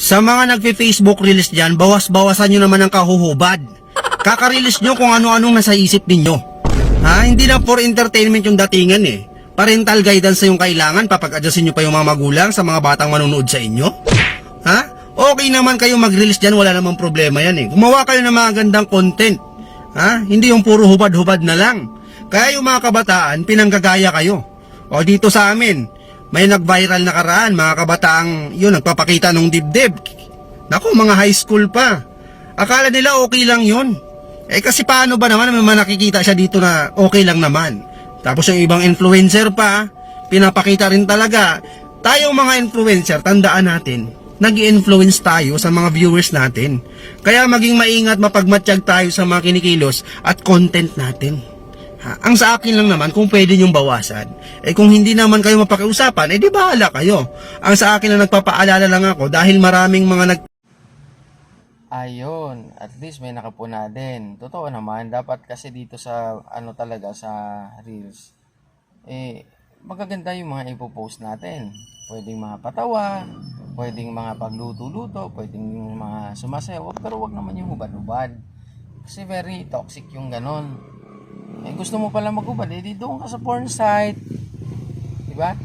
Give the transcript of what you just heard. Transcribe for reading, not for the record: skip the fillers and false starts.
Sa mga nagpe-Facebook Reels dyan, bawas-bawasan nyo naman ang kahuhubad. Kaka-release nyo kung ano-anong nasa isip ninyo. Hindi na for entertainment yung datingan eh. Parental guidance na yung kailangan, papag-adjustin nyo pa yung mga magulang sa mga batang manonood sa inyo. Okay naman kayo mag-release dyan, wala namang problema yan eh. Gumawa kayo ng mga gandang content. Hindi yung puro hubad-hubad na lang. Kaya yung mga kabataan, pinanggagaya kayo. O dito sa amin, may nag-viral na karaan, mga kabataang yun, nagpapakita ng dibdib. Naku, mga high school pa. Akala nila okay lang yun. Kasi paano ba naman, may nakikita siya dito na okay lang naman. Tapos yung ibang influencer pa, pinapakita rin talaga. Tayong mga influencer, tandaan natin, nag-i-influence tayo sa mga viewers natin. Kaya maging maingat, mapagmatsyag tayo sa mga kinikilos at content natin. Ang sa akin lang naman, kung pwede nyong bawasan. Kung hindi naman kayo mapakiusapan, di bahala kayo. Ang sa akin lang nagpapaalala lang ako dahil maraming mga Ayun, at least may nakapuna din. Totoo naman, dapat kasi dito sa talaga sa Reels, magaganda yung mga ipopost natin. Pwedeng mga patawa, pwedeng mga pagluto-luto, pwedeng yung mga sumasayaw, pero wag naman yung hubad-hubad. Kasi very toxic yung ganon. Gusto mo pala maghubad, di doon ka sa porn site. Diba?